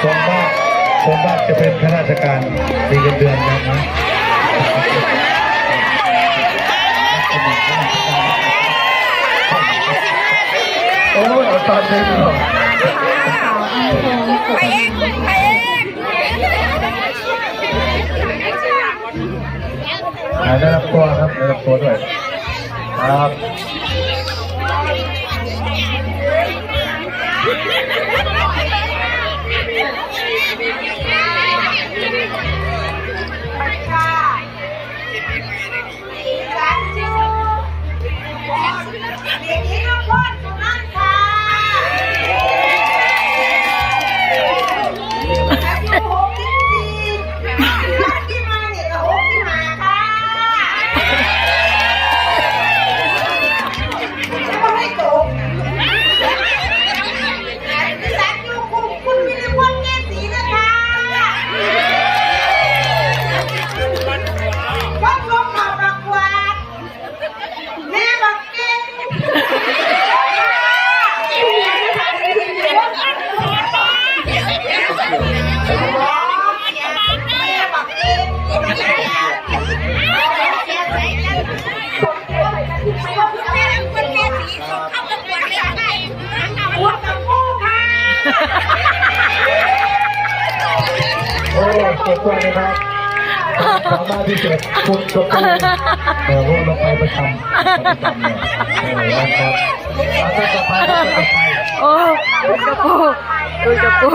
ส่วนมากจะเป็นข้าราชการมีเงินเดือนนะโอ้ยเอาตอนนี้หรอได้รับตัวครับได้รับตัวด้วยครับโอ้เกิดตัวนะครับสามารถที่จะพูดกับตัวพวกเราไปประจำเนี่ยนะครับต่อไป โอ้ดูจะปู